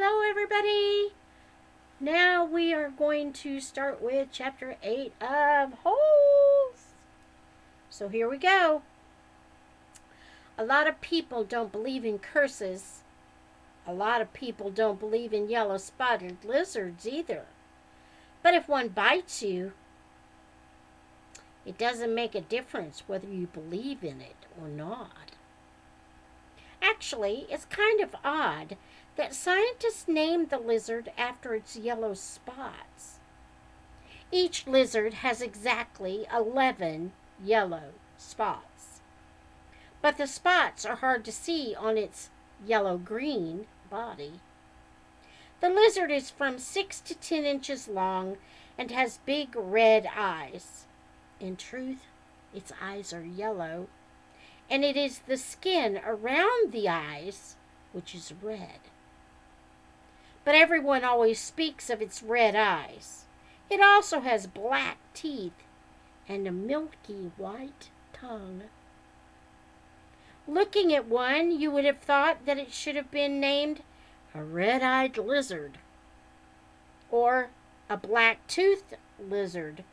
Hello, everybody. Now we are going to start with Chapter 8 of Holes. So here we go. A lot of people don't believe in curses. A lot of people don't believe in yellow-spotted lizards either. But if one bites you, it doesn't make a difference whether you believe in it or not. Actually, it's kind of odd that scientists named the lizard after its yellow spots. Each lizard has exactly 11 yellow spots, but the spots are hard to see on its yellow-green body. The lizard is from 6 to 10 inches long and has big red eyes. In truth, its eyes are yellow, and it is the skin around the eyes which is red. But everyone always speaks of its red eyes. It also has black teeth and a milky white tongue. Looking at one, you would have thought that it should have been named a red-eyed lizard or a black-toothed lizard,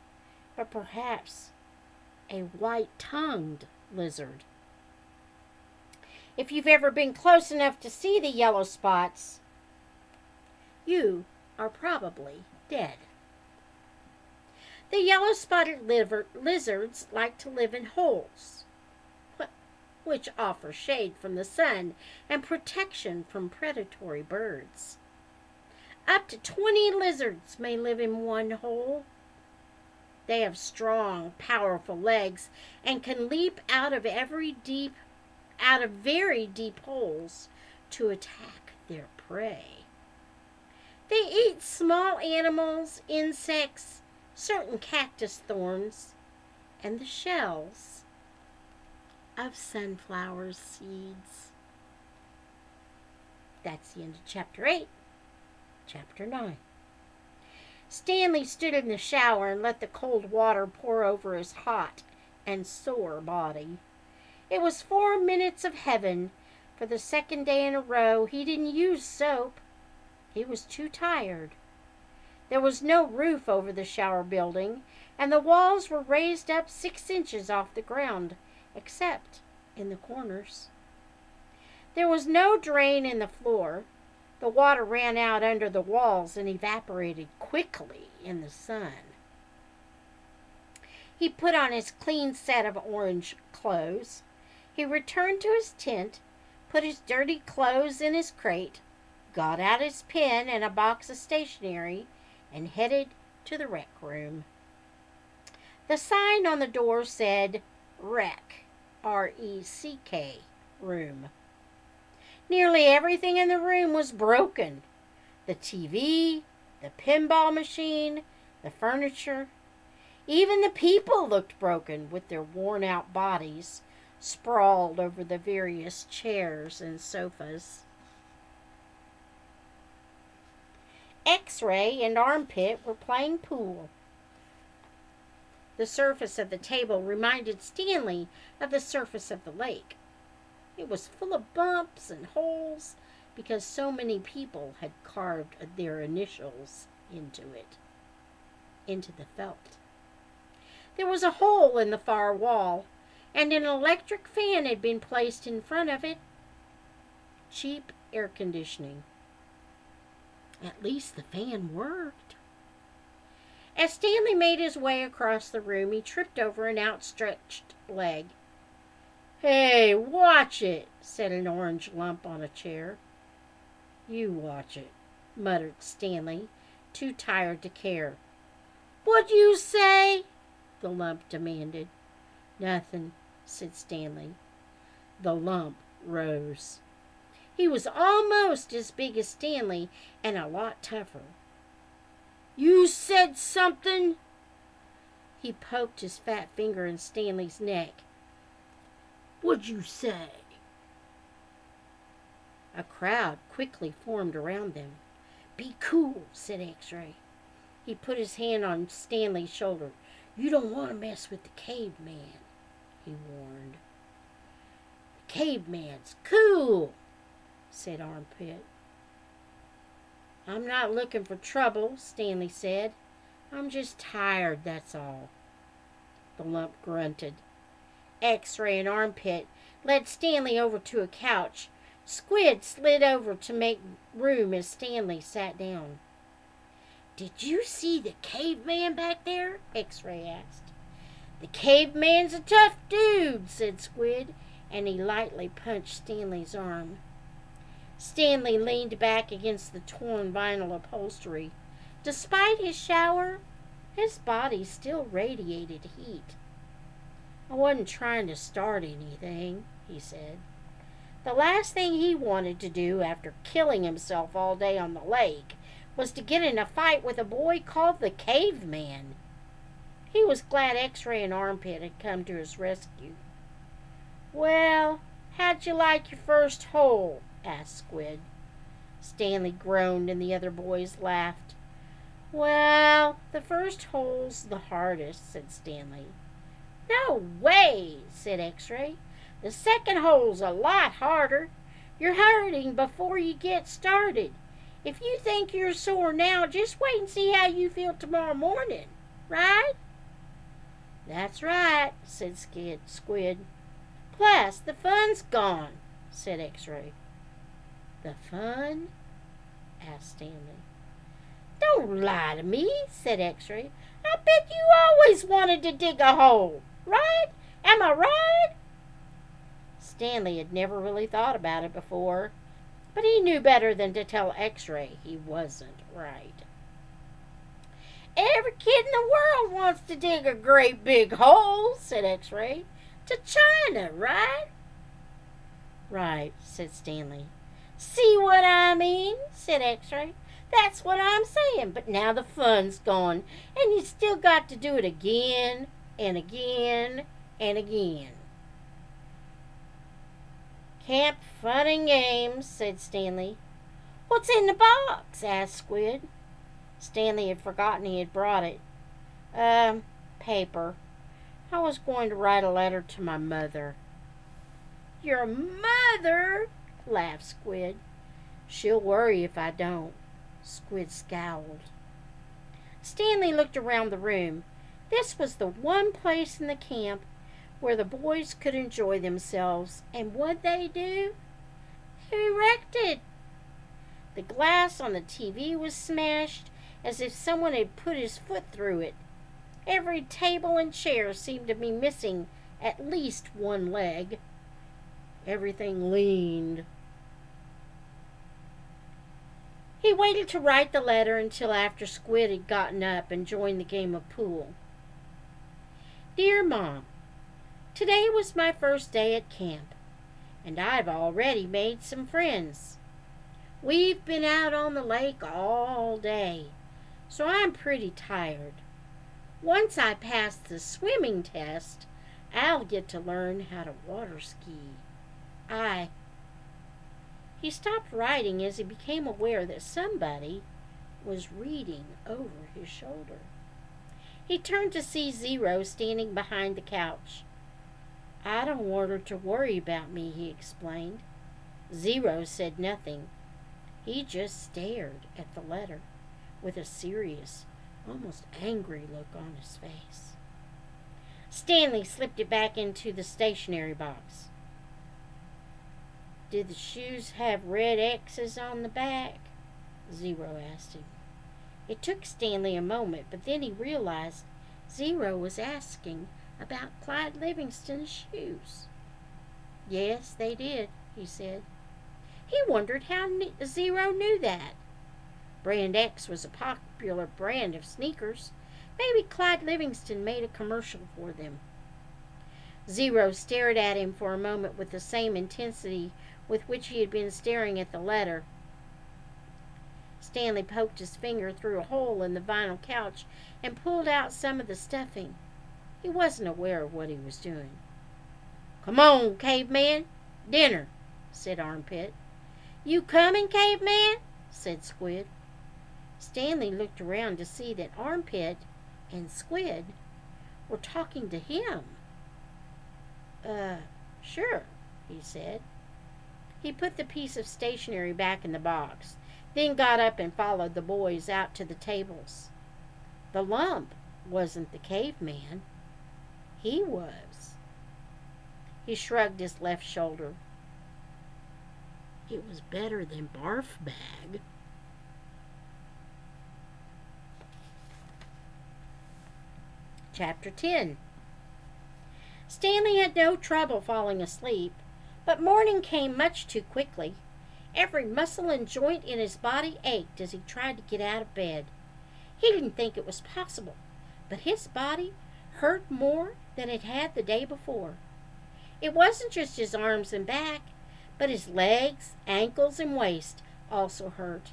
or perhaps a white-tongued lizard. If you've ever been close enough to see the yellow spots, you are probably dead. The yellow-spotted lizards like to live in holes, which offer shade from the sun and protection from predatory birds. Up to 20 lizards may live in one hole. They have strong, powerful legs and can leap out of very deep holes to attack their prey. They eat small animals, insects, certain cactus thorns, and the shells of sunflower seeds. That's the end of Chapter 8. Chapter 9. Stanley stood in the shower and let the cold water pour over his hot and sore body. It was 4 minutes of heaven. For the second day in a row, he didn't use soap. He was too tired. There was no roof over the shower building, and the walls were raised up 6 inches off the ground, except in the corners. There was no drain in the floor. The water ran out under the walls and evaporated quickly in the sun. He put on his clean set of orange clothes. He returned to his tent, put his dirty clothes in his crate, got out his pen and a box of stationery, and headed to the rec room. The sign on the door said Rec, R-E-C-K, room. Nearly everything in the room was broken. The TV, the pinball machine, the furniture. Even the people looked broken, with their worn-out bodies sprawled over the various chairs and sofas. X-Ray and Armpit were playing pool. The surface of the table reminded Stanley of the surface of the lake. It was full of bumps and holes because so many people had carved their initials into the felt. There was a hole in the far wall, and an electric fan had been placed in front of it. Cheap air conditioning. At least the fan worked. As Stanley made his way across the room, he tripped over an outstretched leg. "Hey, watch it," said an orange lump on a chair. "You watch it," muttered Stanley, too tired to care. "What'd you say?" the lump demanded. "Nothing," said Stanley. The lump rose. He was almost as big as Stanley and a lot tougher. "You said something?" He poked his fat finger in Stanley's neck. "What'd you say?" A crowd quickly formed around them. "Be cool," said X-Ray. He put his hand on Stanley's shoulder. "You don't want to mess with the caveman," he warned. "The caveman's cool," said Armpit. I'm not looking for trouble, Stanley said. I'm just tired, that's all. The lump grunted. X-Ray and Armpit led Stanley over to a couch. Squid slid over to make room as Stanley sat down. Did you see the caveman back there? X-Ray asked. The caveman's a tough dude, said Squid, and he lightly punched Stanley's arm. Stanley leaned back against the torn vinyl upholstery. Despite his shower, his body still radiated heat. I wasn't trying to start anything, he said. The last thing he wanted to do after killing himself all day on the lake was to get in a fight with a boy called the Caveman. He was glad X-Ray and Armpit had come to his rescue. Well, how'd you like your first hole? Asked Squid. Stanley groaned and the other boys laughed. Well, the first hole's the hardest, said Stanley. No way, said X-Ray. The second hole's a lot harder. You're hurting before you get started. If you think you're sore now, just wait and see how you feel tomorrow morning, right? That's right, said Squid. Plus, the fun's gone, said X-Ray. The fun? Asked Stanley. Don't lie to me, said X-Ray. I bet you always wanted to dig a hole, right? Am I right? Stanley had never really thought about it before, but he knew better than to tell X-Ray he wasn't right. Every kid in the world wants to dig a great big hole, said X-Ray. To China, right? Right, said Stanley. See what I mean, said X-Ray. That's what I'm saying, but now the fun's gone, and you still got to do it again and again and again. Camp fun and games, said Stanley. What's in the box? Asked Squid. Stanley had forgotten he had brought it. Paper. I was going to write a letter to my mother. Your mother? Laughed Squid. She'll worry if I don't. Squid scowled. Stanley looked around the room. This was the one place in the camp where the boys could enjoy themselves. And what'd they do? They wrecked it. The glass on the TV was smashed as if someone had put his foot through it. Every table and chair seemed to be missing at least one leg. Everything leaned. He waited to write the letter until after Squid had gotten up and joined the game of pool. Dear Mom, today was my first day at camp, and I've already made some friends. We've been out on the lake all day, so I'm pretty tired. Once I pass the swimming test, I'll get to learn how to water ski. He stopped writing as he became aware that somebody was reading over his shoulder. He turned to see Zero standing behind the couch. I don't want her to worry about me, he explained. Zero said nothing. He just stared at the letter with a serious, almost angry look on his face. Stanley slipped it back into the stationery box. Did the shoes have red X's on the back? Zero asked him. It took Stanley a moment, but then he realized Zero was asking about Clyde Livingston's shoes. Yes, they did, he said. He wondered how Zero knew that. Brand X was a popular brand of sneakers. Maybe Clyde Livingston made a commercial for them. Zero stared at him for a moment with the same intensity with which he had been staring at the letter. Stanley poked his finger through a hole in the vinyl couch and pulled out some of the stuffing. He wasn't aware of what he was doing. Come on, Caveman. Dinner, said Armpit. You coming, Caveman? Said Squid. Stanley looked around to see that Armpit and Squid were talking to him. Sure, he said. He put the piece of stationery back in the box. then got up and followed the boys out to the tables. The lump wasn't the caveman. He was. He shrugged his left shoulder. It was better than Barf Bag. Chapter 10. Stanley had no trouble falling asleep, but morning came much too quickly. Every muscle and joint in his body ached as he tried to get out of bed. He didn't think it was possible, but his body hurt more than it had the day before. It wasn't just his arms and back, but his legs, ankles, and waist also hurt.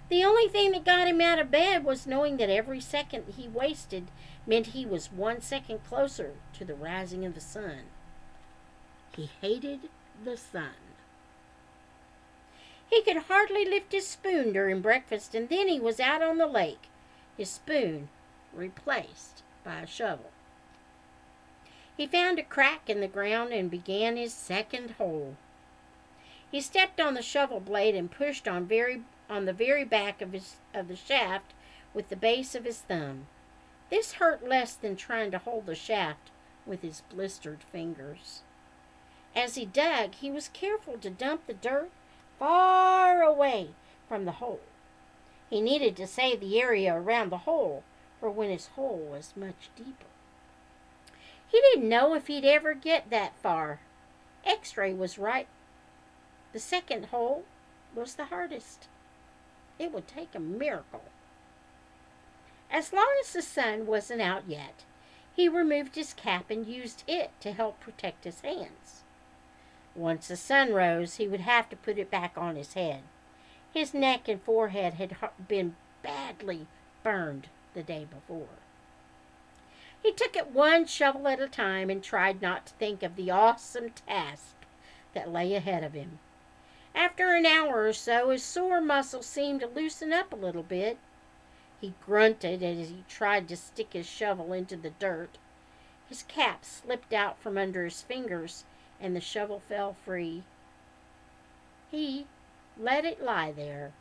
The only thing that got him out of bed was knowing that every second he wasted meant he was 1 second closer to the rising of the sun. He hated the sun. He could hardly lift his spoon during breakfast, and then he was out on the lake, his spoon replaced by a shovel. He found a crack in the ground and began his second hole. He stepped on the shovel blade and pushed on the very back of the shaft with the base of his thumb. This hurt less than trying to hold the shaft with his blistered fingers. As he dug, he was careful to dump the dirt far away from the hole. He needed to save the area around the hole for when his hole was much deeper. He didn't know if he'd ever get that far. X-ray was right. The second hole was the hardest. It would take a miracle. As long as the sun wasn't out yet, he removed his cap and used it to help protect his hands. Once the sun rose, he would have to put it back on his head. His neck and forehead had been badly burned the day before. He took it one shovel at a time and tried not to think of the awesome task that lay ahead of him. After an hour or so, his sore muscles seemed to loosen up a little bit. He grunted as he tried to stick his shovel into the dirt. His cap slipped out from under his fingers, and the shovel fell free. He let it lie there.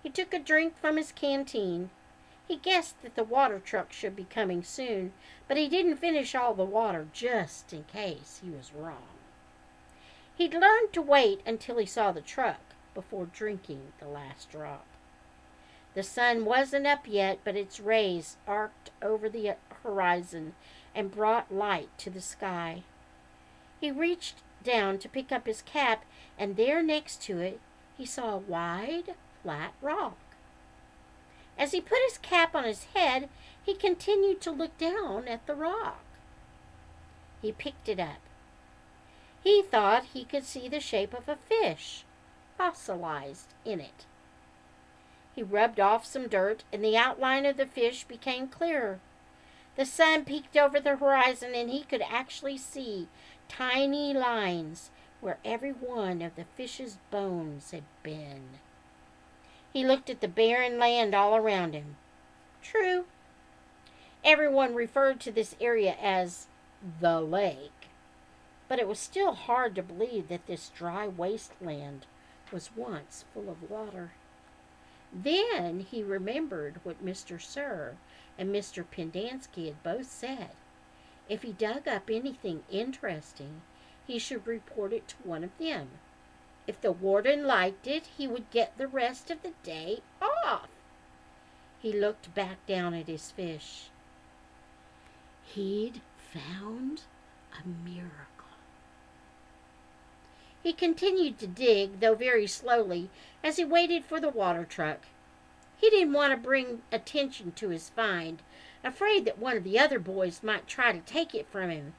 He took a drink from his canteen. He guessed that the water truck should be coming soon, but he didn't finish all the water just in case he was wrong. He'd learned to wait until he saw the truck before drinking the last drop. The sun wasn't up yet, but its rays arced over the horizon and brought light to the sky. He reached down to pick up his cap, and there next to it, he saw a wide, flat rock. As he put his cap on his head, he continued to look down at the rock. He picked it up. He thought he could see the shape of a fish, fossilized in it. He rubbed off some dirt, and the outline of the fish became clearer. The sun peeked over the horizon, and he could actually see tiny lines where every one of the fish's bones had been. He looked at the barren land all around him. True, everyone referred to this area as the lake, but it was still hard to believe that this dry wasteland was once full of water. Then he remembered what Mr. Sir and Mr. Pendanski had both said. If he dug up anything interesting, he should report it to one of them. If the warden liked it, he would get the rest of the day off. He looked back down at his fish. He'd found a miracle. He continued to dig, though very slowly, as he waited for the water truck. He didn't want to bring attention to his find, afraid that one of the other boys might try to take it from him.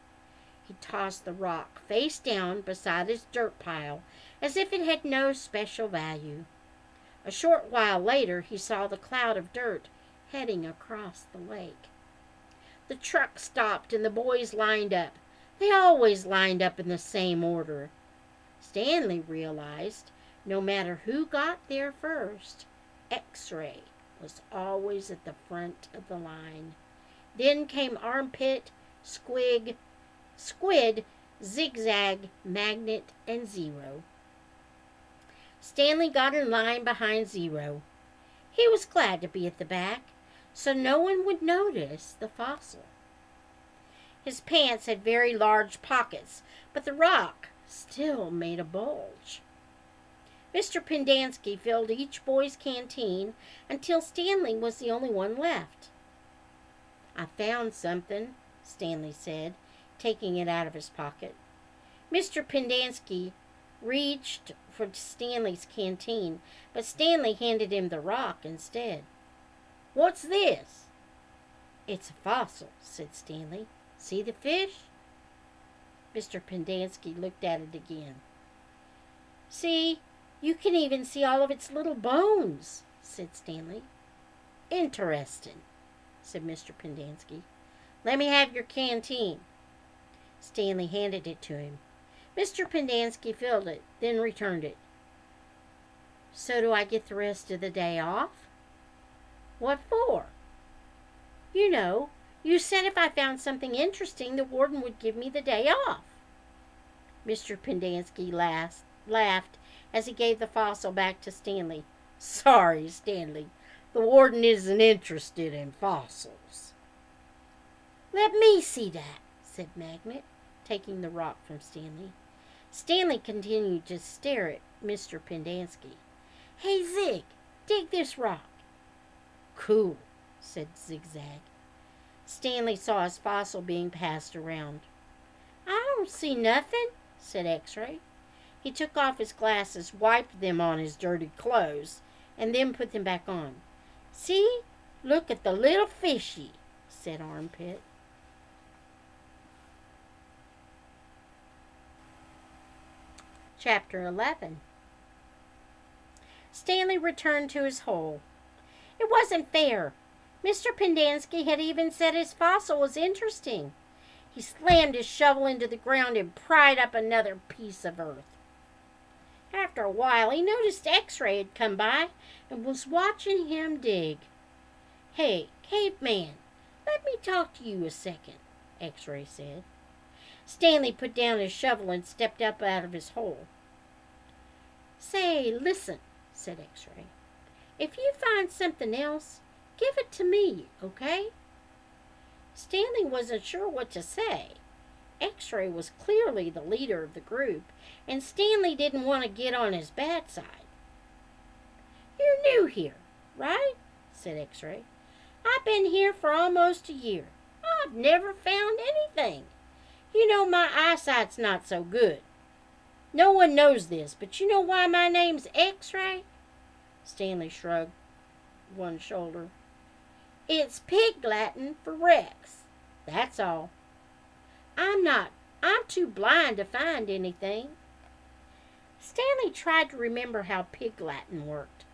He tossed the rock face down beside his dirt pile, as if it had no special value. A short while later, he saw the cloud of dirt heading across the lake. The truck stopped, and the boys lined up. They always lined up in the same order. Stanley realized no matter who got there first, X-ray was always at the front of the line. Then came armpit, squid, zigzag, magnet, and zero. Stanley got in line behind Zero. He was glad to be at the back, so no one would notice the fossil. His pants had very large pockets, but the rock still made a bulge. Mr. Pendanski filled each boy's canteen until Stanley was the only one left. "I found something," Stanley said, taking it out of his pocket. Mr. Pendanski reached for Stanley's canteen, but Stanley handed him the rock instead. "What's this?" "It's a fossil," said Stanley. "See the fish?" Mr. Pendanski looked at it again. "See, you can even see all of its little bones," said Stanley. "Interesting," said Mr. Pendanski. "Let me have your canteen." Stanley handed it to him. Mr. Pendanski filled it, then returned it. "So do I get the rest of the day off?" "What for?" "You know, you said if I found something interesting, the warden would give me the day off." Mr. Pendanski laughed as he gave the fossil back to Stanley. "Sorry, Stanley, the warden isn't interested in fossils." "Let me see that," said Magnet, taking the rock from Stanley. Stanley continued to stare at Mr. Pendanski. "Hey, Zig, dig this rock." "Cool," said Zigzag. Stanley saw his fossil being passed around. "I don't see nothing," said X-Ray. He took off his glasses, wiped them on his dirty clothes, and then put them back on. "See, look at the little fishy," said Armpit. Chapter 11. Stanley returned to his hole. It wasn't fair. Mr. Pendanski had even said his fossil was interesting. He slammed his shovel into the ground and pried up another piece of earth. After a while, he noticed X-Ray had come by and was watching him dig. "Hey, caveman, let me talk to you a second," X-Ray said. Stanley put down his shovel and stepped up out of his hole. "Say, listen," said X-Ray. "If you find something else, give it to me, okay?" Stanley wasn't sure what to say. X-Ray was clearly the leader of the group, and Stanley didn't want to get on his bad side. "You're new here, right?" said X-Ray. "I've been here for almost a year. I've never found anything. You know my eyesight's not so good. No one knows this, but you know why my name's X-Ray?" Stanley shrugged one shoulder. "It's Pig Latin for Rex. That's all. I'm too blind to find anything." Stanley tried to remember how Pig Latin worked.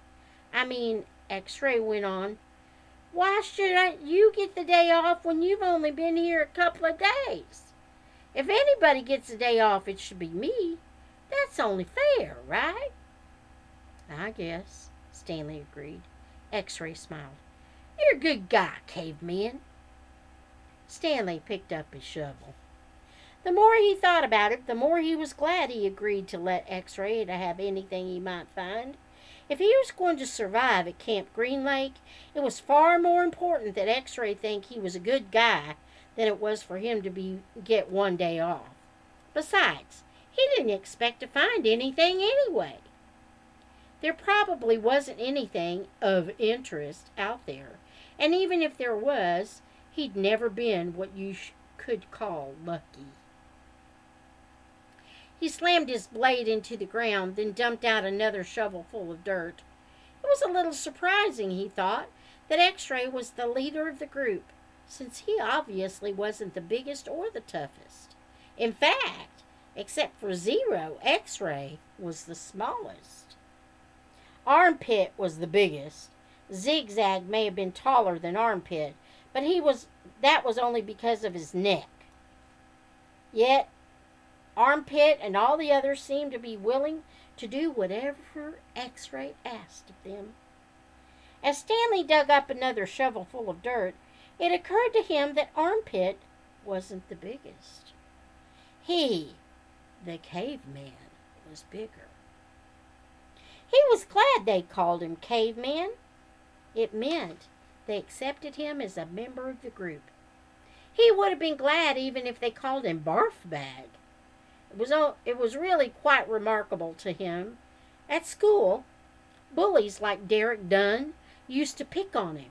X-Ray went on, "Why should you get the day off when you've only been here a couple of days? If anybody gets a day off, it should be me. That's only fair, right?" "I guess," Stanley agreed. X-Ray smiled. "You're a good guy, caveman." Stanley picked up his shovel. The more he thought about it, the more he was glad he agreed to let X-Ray to have anything he might find. If he was going to survive at Camp Green Lake, it was far more important that X-Ray think he was a good guy than it was for him to get one day off. Besides, he didn't expect to find anything anyway. There probably wasn't anything of interest out there, and even if there was, he'd never been what you could call lucky. He slammed his blade into the ground, then dumped out another shovel full of dirt. It was a little surprising, he thought, that X-Ray was the leader of the group, since he obviously wasn't the biggest or the toughest. In fact, except for Zero, X-Ray was the smallest. Armpit was the biggest. Zigzag may have been taller than Armpit, but that was only because of his neck. Yet, Armpit and all the others seemed to be willing to do whatever X-Ray asked of them. As Stanley dug up another shovelful of dirt, it occurred to him that Armpit wasn't the biggest. He, the caveman, was bigger. He was glad they called him Caveman. It meant they accepted him as a member of the group. He would have been glad even if they called him Barf Bag. It was really quite remarkable to him. At school, bullies like Derek Dunn used to pick on him.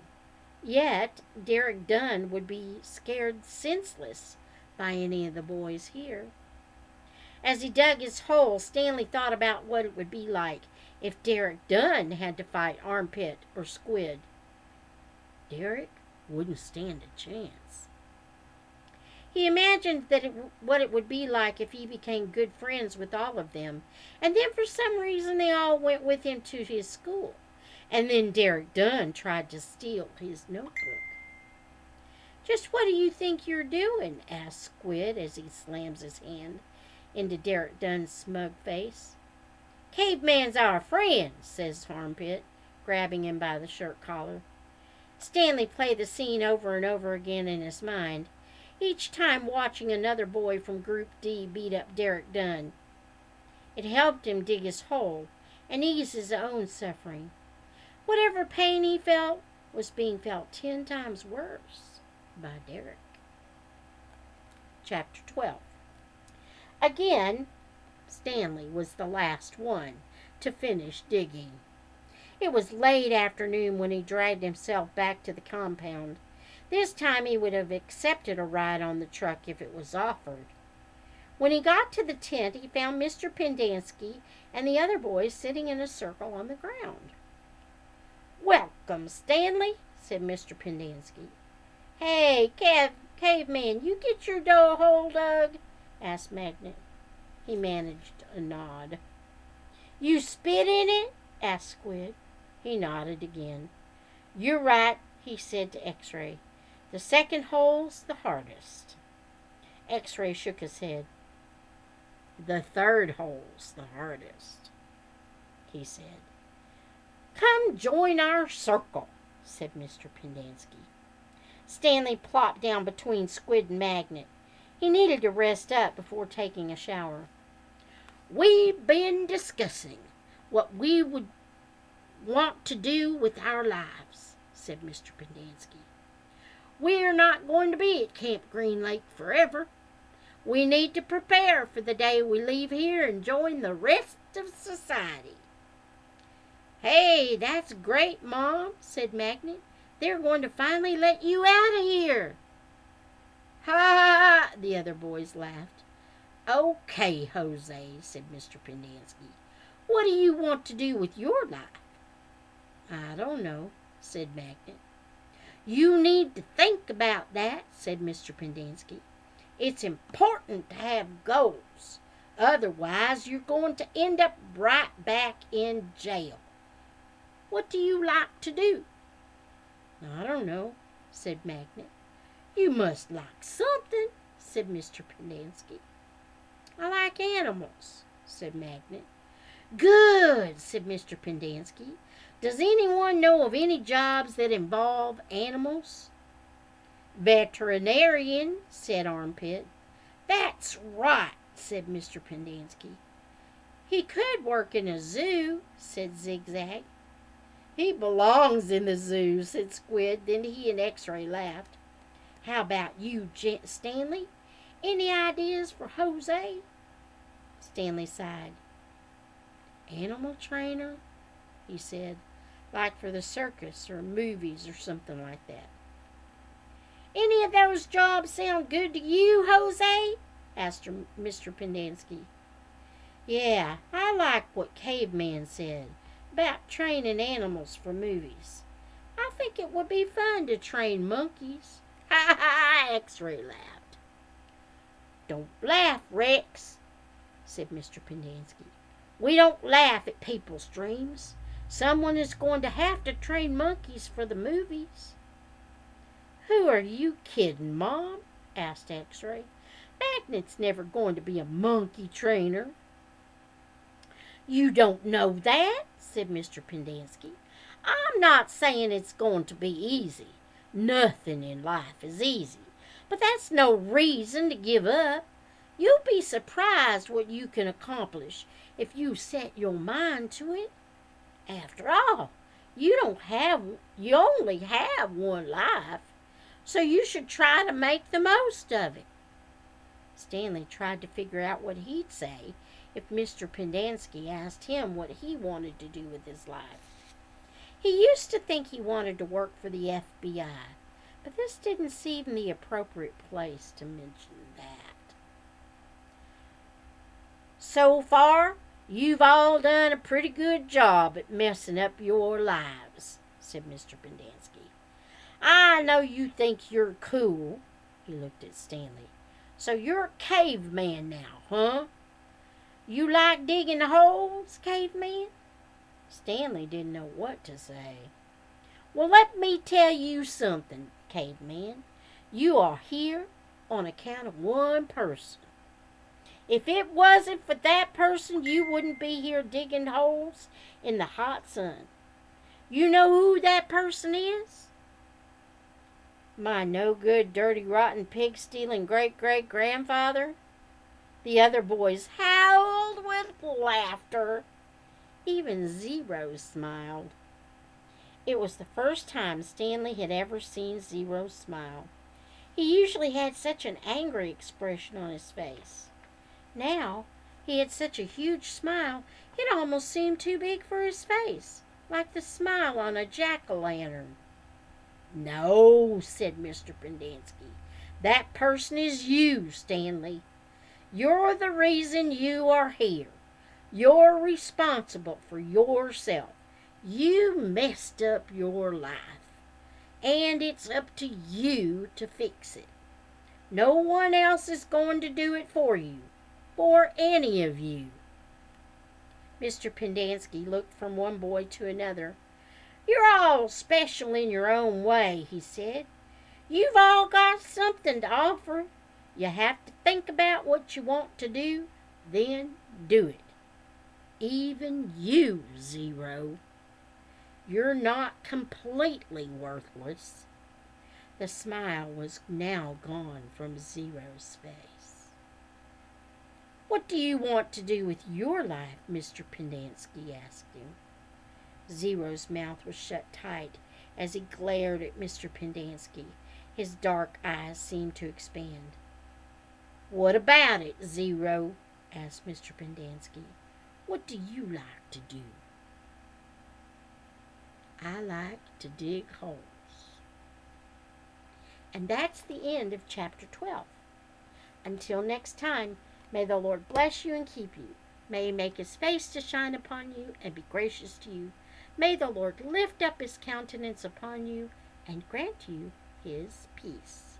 Yet, Derek Dunn would be scared senseless by any of the boys here. As he dug his hole, Stanley thought about what it would be like if Derek Dunn had to fight Armpit or Squid. Derek wouldn't stand a chance. He imagined what it would be like if he became good friends with all of them, and then for some reason they all went with him to his school, and then Derek Dunn tried to steal his notebook. "Just what do you think you're doing?" asked Squid as he slams his hand into Derek Dunn's smug face. "Caveman's our friend," says Armpit, grabbing him by the shirt collar. Stanley played the scene over and over again in his mind, each time watching another boy from Group D beat up Derek Dunn. It helped him dig his hole and ease his own suffering. Whatever pain he felt was being felt 10 times worse by Derek. Chapter 12. Again, Stanley was the last one to finish digging. It was late afternoon when he dragged himself back to the compound. This time he would have accepted a ride on the truck if it was offered. When he got to the tent, he found Mr. Pendanski and the other boys sitting in a circle on the ground. "Welcome, Stanley," said Mr. Pendanski. "Hey, Caveman, you get your hole dug?" asked Magnet. He managed a nod. "You spit in it?" asked Squid. He nodded again. "You're right," he said to X-Ray. "The second hole's the hardest." X-Ray shook his head. "The third hole's the hardest," he said. "Come join our circle," said Mr. Pendanski. Stanley plopped down between Squid and Magnet. He needed to rest up before taking a shower. "We've been discussing what we would want to do with our lives," said Mr. Pendanski. "We're not going to be at Camp Green Lake forever. We need to prepare for the day we leave here and join the rest of society." "Hey, that's great, Mom," said Magnet. "They're going to finally let you out of here." "Ha ha ha!" the other boys laughed. "Okay, Jose," said Mr. Pendanski. "What do you want to do with your life?" "I don't know," said Magnet. "You need to think about that," said Mr. Pendanski. "It's important to have goals. Otherwise, you're going to end up right back in jail. What do you like to do?" "I don't know," said Magnet. "You must like something," said Mr. Pendanski. "I like animals," said Magnet. "Good," said Mr. Pendanski. "Does anyone know of any jobs that involve animals?" "Veterinarian," said Armpit. "That's right," said Mr. Pendanski. "He could work in a zoo," said Zigzag. "He belongs in the zoo," said Squid. Then he and X-Ray laughed. "How about you, Stanley? Any ideas for Jose?" Stanley sighed. "Animal trainer," he said, "like for the circus or movies or something like that." "Any of those jobs sound good to you, Jose?" asked Mr. Pendanski. "Yeah, I like what Caveman said about training animals for movies. I think it would be fun to train monkeys." "Ha ha!" X-Ray laughed. "Don't laugh, Rex," said Mr. Pendanski. "We don't laugh at people's dreams. Someone is going to have to train monkeys for the movies." "Who are you kidding, Mom?" asked X-Ray. "Magnet's never going to be a monkey trainer." "You don't know that," said Mr. Pendanski. "I'm not saying it's going to be easy. Nothing in life is easy. But that's no reason to give up. You'll be surprised what you can accomplish if you set your mind to it." After all, you only have one life, so you should try to make the most of it. Stanley tried to figure out what he'd say if Mr. Pendanski asked him what he wanted to do with his life. He used to think he wanted to work for the FBI, but this didn't seem the appropriate place to mention that. So far, you've all done a pretty good job at messing up your lives, said Mr. Pendanski. I know you think you're cool. He looked at Stanley. So you're a caveman now, huh? You like digging holes, caveman? Stanley didn't know what to say. Well, let me tell you something, caveman. You are here on account of one person. If it wasn't for that person, you wouldn't be here digging holes in the hot sun. You know who that person is? My no-good, dirty, rotten, pig-stealing great-great-grandfather? The other boys howled with laughter. Even Zero smiled. It was the first time Stanley had ever seen Zero smile. He usually had such an angry expression on his face. Now, he had such a huge smile, it almost seemed too big for his face, like the smile on a jack-o'-lantern. No, said Mr. Pendanski. That person is you, Stanley. You're the reason you are here. You're responsible for yourself. You messed up your life, and it's up to you to fix it. No one else is going to do it for you, for any of you. Mr. Pendanski looked from one boy to another. You're all special in your own way, he said. You've all got something to offer. You have to think about what you want to do, then do it. Even you, Zero. You're not completely worthless. The smile was now gone from Zero's face. What do you want to do with your life, Mr. Pendanski asked him. Zero's mouth was shut tight as he glared at Mr. Pendanski. His dark eyes seemed to expand. What about it, Zero? asked Mr. Pendanski. What do you like to do? I like to dig holes. And that's the end of chapter 12. Until next time, may the Lord bless you and keep you. May he make his face to shine upon you and be gracious to you. May the Lord lift up his countenance upon you and grant you his peace.